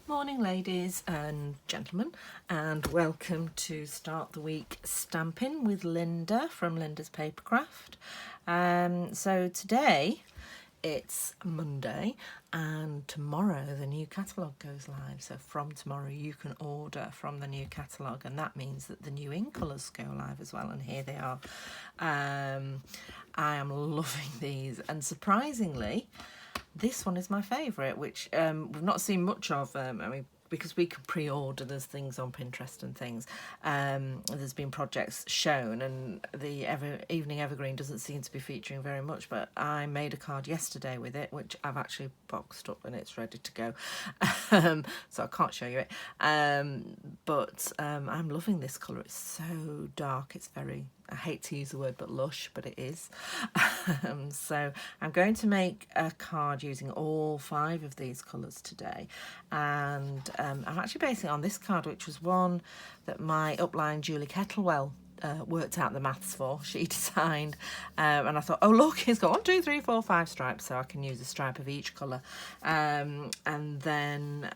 Morning ladies and gentlemen, and welcome to Start the Week Stamping with Linda from Linda's Papercraft. So today it's Monday and tomorrow the new catalogue goes live. So from tomorrow you can order from the new catalogue, and that means that the new in colours go live as well, and here they are. I am loving these, and surprisingly this one is my favourite, which we've not seen much of. I mean, because we can pre-order, there's things on Pinterest and things. There's been projects shown, and the Evening Evergreen doesn't seem to be featuring very much, but I made a card yesterday with it, which I've actually boxed up and it's ready to go. So I can't show you it. But I'm loving this colour. It's so dark. It's very, I hate to use the word, but lush, but it is. So I'm going to make a card using all 5 of these colours today. And I'm actually basing it on this card, which was one that my upline Julie Kettlewell worked out the maths for. She designed, and I thought, oh look, it's got 1, 2, 3, 4, 5 stripes, so I can use a stripe of each colour. And then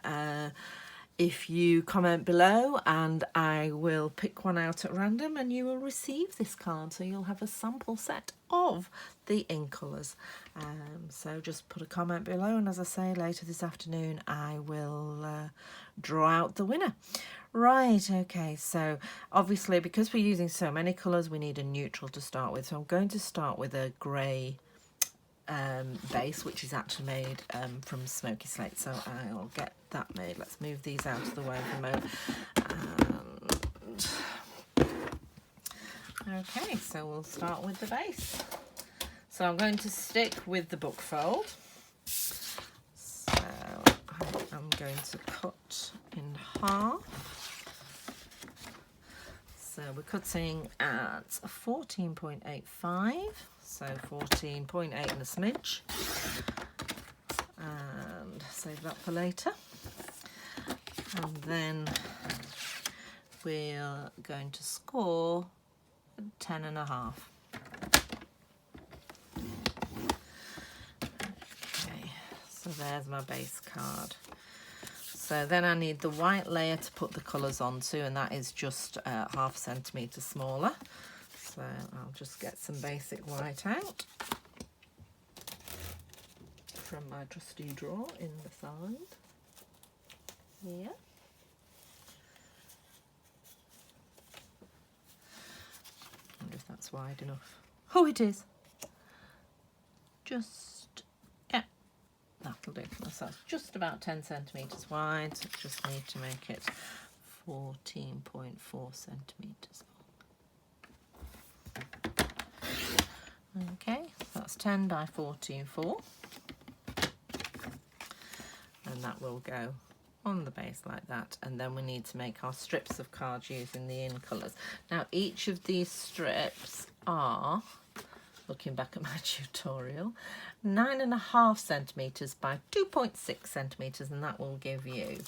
if you comment below, and I will pick one out at random, and you will receive this card, so you'll have a sample set of the in colours. So just put a comment below, and as I say, later this afternoon I will draw out the winner. Right, okay, so obviously because we're using so many colours, we need a neutral to start with. So I'm going to start with a grey base, which is actually made from smoky slate, so I'll get that made. Let's move these out of the way for a moment. Okay, so we'll start with the base. So I'm going to stick with the book fold. So I'm going to cut in half. So we're cutting at 14.85, so 14.8 and a smidge, and save that for later. And then we're going to score 10.5. Okay, so there's my base card. So then I need the white layer to put the colours onto, and that is just 0.5 centimetre smaller. So I'll just get some basic white out from my trusty drawer in the side here. I wonder if that's wide enough. Oh, it is. Just, yeah, that'll do. So that's just about 10 centimetres wide. So just need to make it 14.4 centimetres long. Okay, that's 10 by 14.4. And that will go on the base like that, and then we need to make our strips of cards using the in colours. Now each of these strips are, looking back at my tutorial, 9.5 centimetres by 2.6 centimetres, and that will give you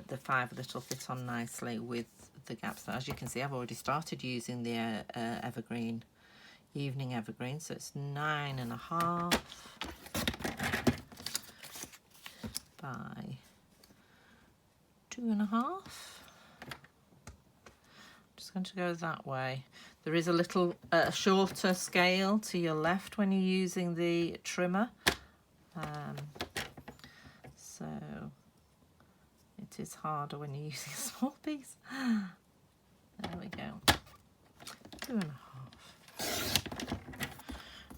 the 5 that will fit on nicely with the gaps. Now, as you can see, I've already started using the evergreen, evening evergreen, so it's 9.5 by 2.5. Just going to go that way. There is a little shorter scale to your left when you're using the trimmer, so it is harder when you're using a small piece. There we go, 2.5.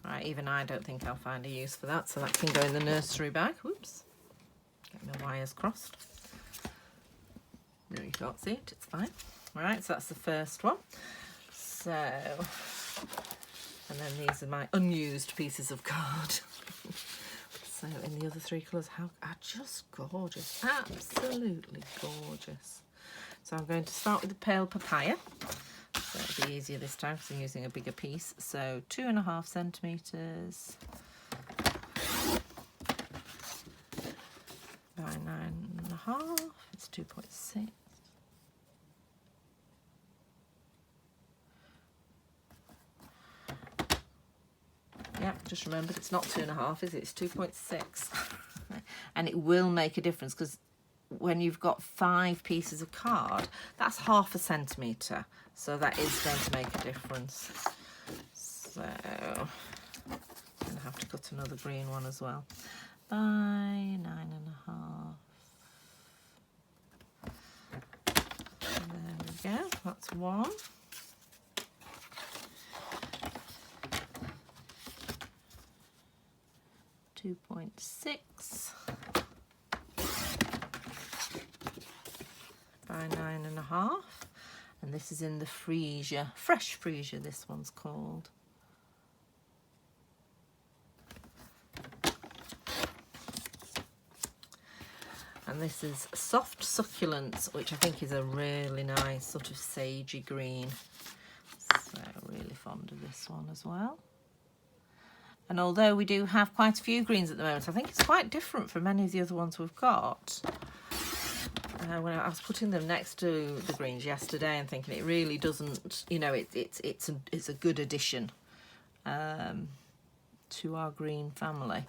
Right, even I don't think I'll find a use for that, so that can go in the nursery bag. Whoops, get my wires crossed. No, you can't see it, it's fine. All right, so that's the first one. So, and then these are my unused pieces of card. So in the other 3 colours, how are just gorgeous, absolutely gorgeous. So I'm going to start with the pale papaya. So it'll be easier this time because I'm using a bigger piece. So 2.5 centimetres by 9.5. It's 2.6. Yeah, just remembered it's not 2.5, is it? It's 2.6. And it will make a difference because when you've got 5 pieces of card, that's 1/2 centimetre. So that is going to make a difference. So I'm going to have to cut another green one as well. By 9.5. There we go, that's one. .6 by 9.5, and this is in the freesia, fresh freesia this one's called. And this is Soft Succulents, which I think is a really nice sort of sagey green. So really fond of this one as well. And although we do have quite a few greens at the moment, I think it's quite different from many of the other ones we've got. When I was putting them next to the greens yesterday and thinking it really doesn't, you know, it's a good addition to our green family.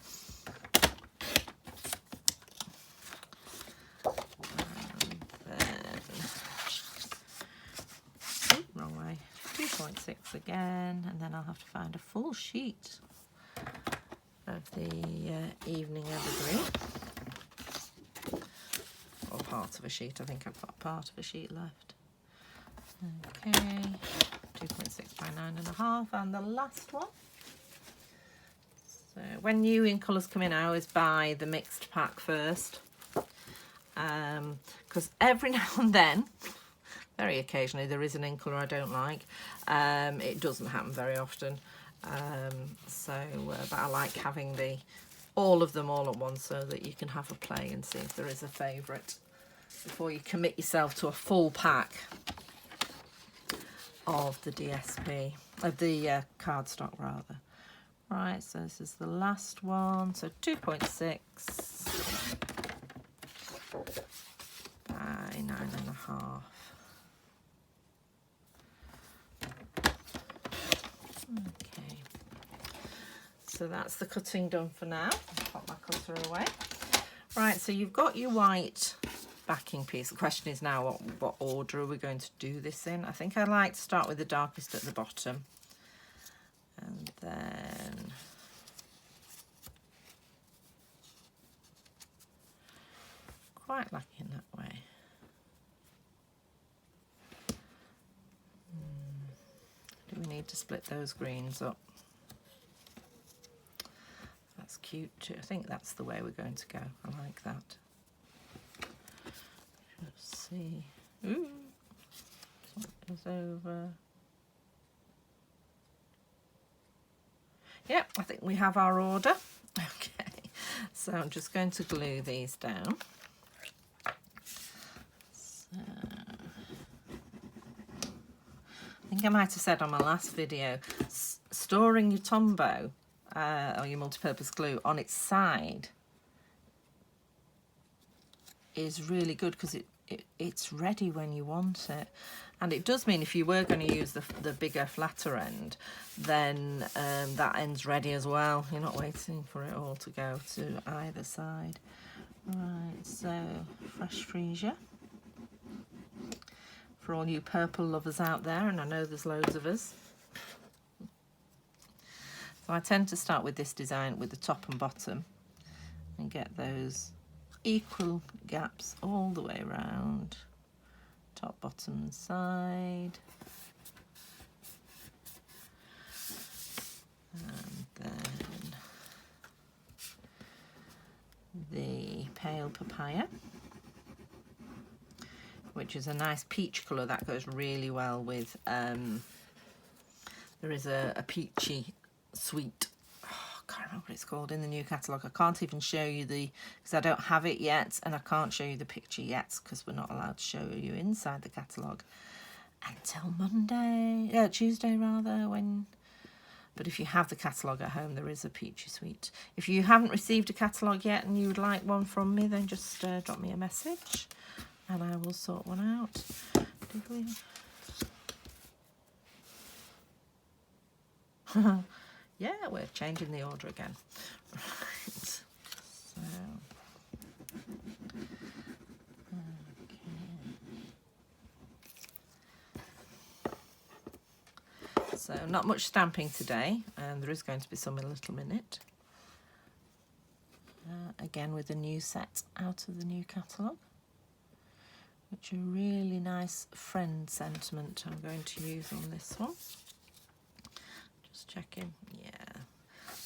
Wrong way. 2.6 again, and then I'll have to find a full sheet of the evening evergreen, or part of a sheet. I think I've got part of a sheet left. Okay, 2.6 by 9.5, and the last one. So when new in colours come in, I always buy the mixed pack first, because every now and then, very occasionally, there is an in colour I don't like. It doesn't happen very often. But I like having all of them all at once so that you can have a play and see if there is a favourite before you commit yourself to a full pack of the DSP, of the cardstock rather. Right, so this is the last one, so 2.6 by 9.5. Okay, so that's the cutting done for now. I'll pop my cutter away. Right, so you've got your white backing piece. The question is now, what order are we going to do this in? I think I'd like to start with the darkest at the bottom, and then quite like in that way. Do we need to split those greens up? That's cute too. I think that's the way we're going to go. I like that. Let's see. Ooh, something's over. Yep, I think we have our order. Okay, so I'm just going to glue these down. So, I think I might have said on my last video, storing your Tombow or your multi-purpose glue on its side is really good because it's ready when you want it. And it does mean if you were going to use the bigger, flatter end, then that end's ready as well. You're not waiting for it all to go to either side. Right, so fresh freesia. For all you purple lovers out there, and I know there's loads of us. So I tend to start with this design with the top and bottom and get those equal gaps all the way around, top, bottom and side. And then the pale papaya, which is a nice peach colour that goes really well with, there is a peachy sweet, I can't remember what it's called in the new catalogue. I can't even show you because I don't have it yet, and I can't show you the picture yet because we're not allowed to show you inside the catalogue until Tuesday rather, but if you have the catalogue at home, there is a peachy sweet. If you haven't received a catalogue yet and you would like one from me, then just drop me a message and I will sort one out. Did we? Yeah, we're changing the order again. Right. So So not much stamping today, and there is going to be some in a little minute. Again with a new set out of the new catalogue, which are really nice friend sentiment I'm going to use on this one. Just checking, yeah.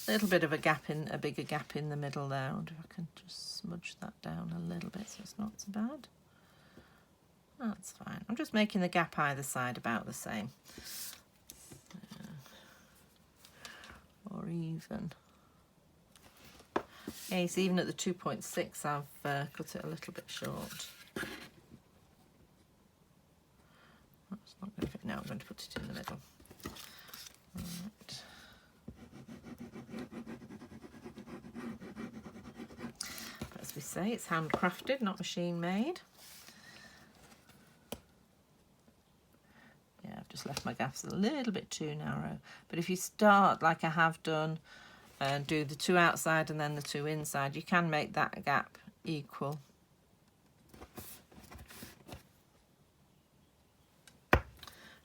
A little bit of a gap in, a bigger gap in the middle there. I wonder if I can just smudge that down a little bit so it's not so bad. That's fine. I'm just making the gap either side about the same. Or even. Yes, even at the 2.6 I've cut it a little bit short. That's not going to fit. Now I'm going to put it in the middle. Right. As we say, it's handcrafted, not machine made. Yeah, I've just left my gaps a little bit too narrow. But if you start like I have done and do the 2 outside and then the 2 inside, you can make that gap equal.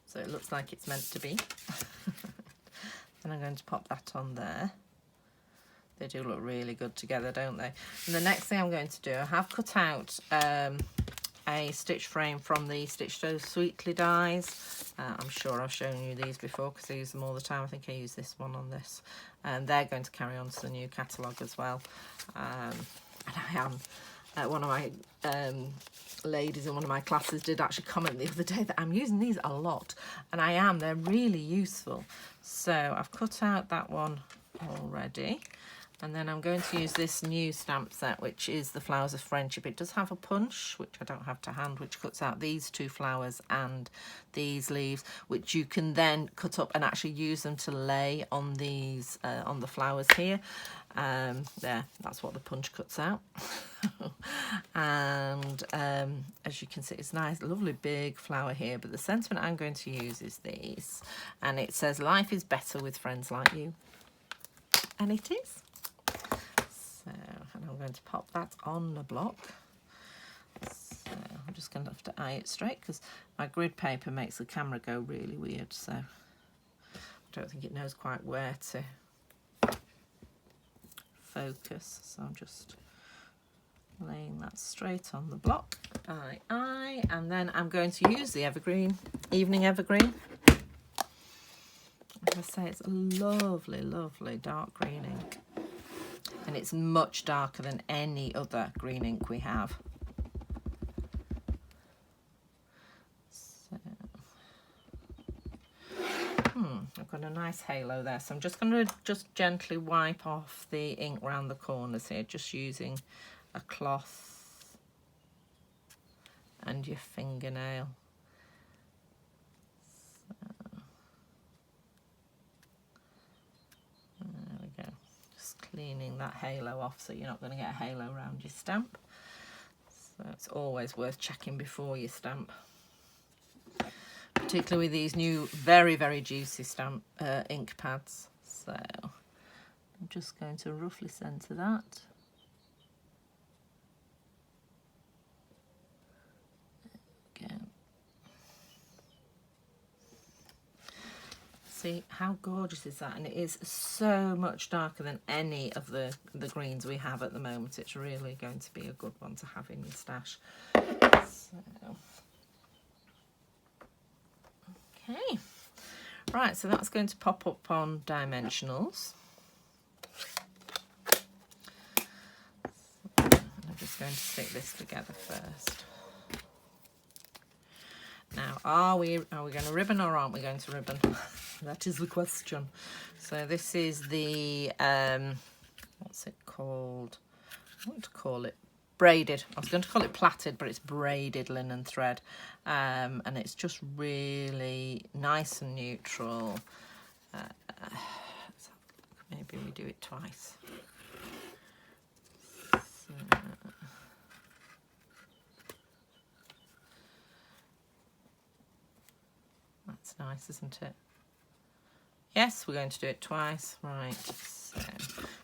So it looks like it's meant to be. And I'm going to pop that on there. They do look really good together, don't they? And the next thing I'm going to do, I have cut out a stitch frame from the Stitch So Sweetly dies. I'm sure I've shown you these before because I use them all the time. I think I use this one on this. And they're going to carry on to the new catalogue as well. And I am, one of my ladies in one of my classes did actually comment the other day that I'm using these a lot. And I am, they're really useful. So I've cut out that one already. And then I'm going to use this new stamp set, which is the Flowers of Friendship. It does have a punch, which I don't have to hand, which cuts out these 2 flowers and these leaves, which you can then cut up and actually use them to lay on these, on the flowers here. There, that's what the punch cuts out. And as you can see, it's nice, lovely big flower here, but the sentiment I'm going to use is these. And it says, life is better with friends like you. And it is. So, and I'm going to pop that on the block. So I'm just going to have to eye it straight because my grid paper makes the camera go really weird. So I don't think it knows quite where to focus. So I'm just laying that straight on the block. Eye. And then I'm going to use the evergreen, evening evergreen. As I say, it's a lovely, lovely dark green ink. And it's much darker than any other green ink we have. So, I've got a nice halo there. So I'm just going to just gently wipe off the ink round the corners here, just using a cloth and your fingernail. Cleaning that halo off so you're not going to get a halo around your stamp. So it's always worth checking before you stamp. Particularly with these new very, very juicy stamp ink pads. So I'm just going to roughly centre that. There we go. See how gorgeous is that? And it is so much darker than any of the greens we have at the moment. It's really going to be a good one to have in your stash. So, okay, right, so that's going to pop up on dimensionals. I'm just going to stick this together first. Now, are we going to ribbon or aren't we going to ribbon? That is the question. So this is the, what's it called? I want to call it braided. I was going to call it plaited, but it's braided linen thread. And it's just really nice and neutral. Maybe we do it twice. So, that's nice, isn't it? Yes, we're going to do it twice. Right, so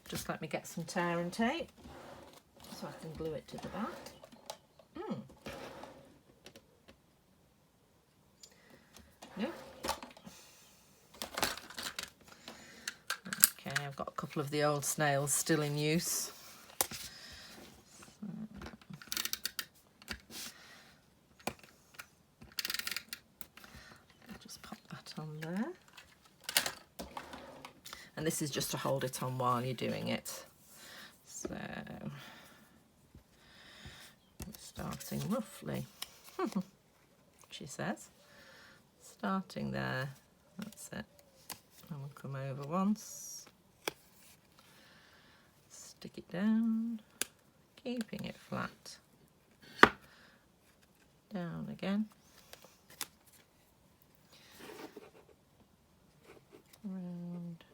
just let me get some tear and tape so I can glue it to the back. No. couple of the old snails still in use. I'll just pop that on there. And this is just to hold it on while you're doing it. So starting roughly, she says, starting there, that's it. And we'll come over once, stick it down, keeping it flat, down again, round.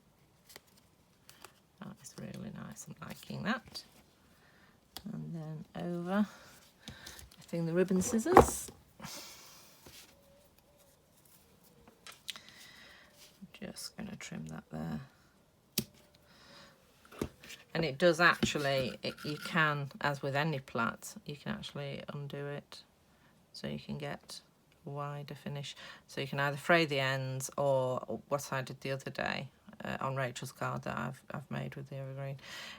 That is really nice, I'm liking that. And then over, getting the ribbon scissors. Just going to trim that there. And it does actually, you can, as with any plait, you can actually undo it so you can get a wider finish. So you can either fray the ends, or what I did the other day on Rachel's card that I've made with the evergreen,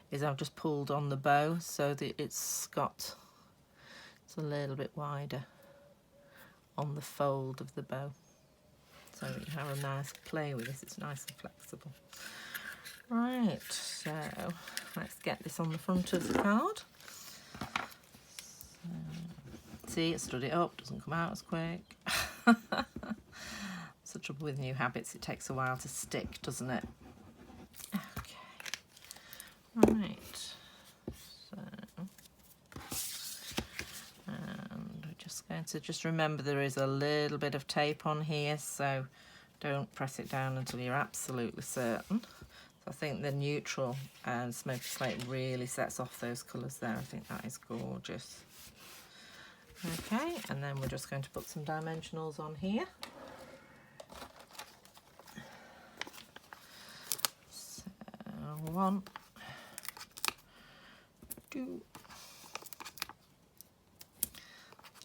is I've just pulled on the bow so that it's a little bit wider on the fold of the bow, so that you have a nice play with this. It's nice and flexible. Right, so let's get this on the front of the card. See, it stood it up, doesn't come out as quick. It's the trouble with new habits, it takes a while to stick, doesn't it? Okay, right, so, and we're just going to remember there is a little bit of tape on here, so don't press it down until you're absolutely certain. So I think the neutral and smoky slate really sets off those colours there. I think that is gorgeous. Okay, and then we're just going to put some dimensionals on here. So 1, 2,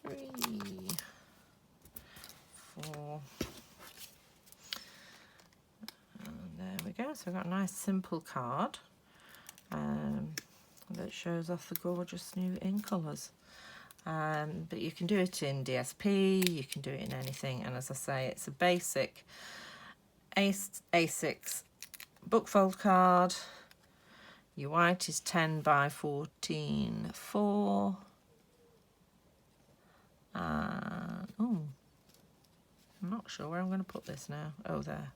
3, 4. Go. So we've got a nice simple card that shows off the gorgeous new in colours. But you can do it in DSP, you can do it in anything, and as I say, it's a basic A6 bookfold card. Your white is 10 by 14, 4. And, oh, I'm not sure where I'm going to put this now. Oh, there.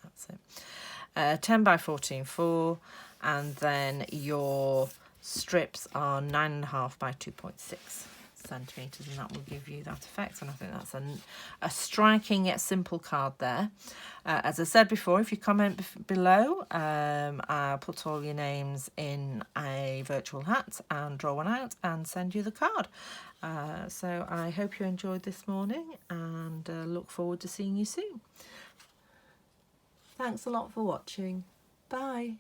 That's it. 10 by 14, 4, and then your strips are 9.5 by 2.6 centimetres, and that will give you that effect. And I think that's a striking yet simple card there. As I said before, if you comment below, I'll put all your names in a virtual hat and draw one out and send you the card. So I hope you enjoyed this morning, and look forward to seeing you soon. Thanks a lot for watching. Bye.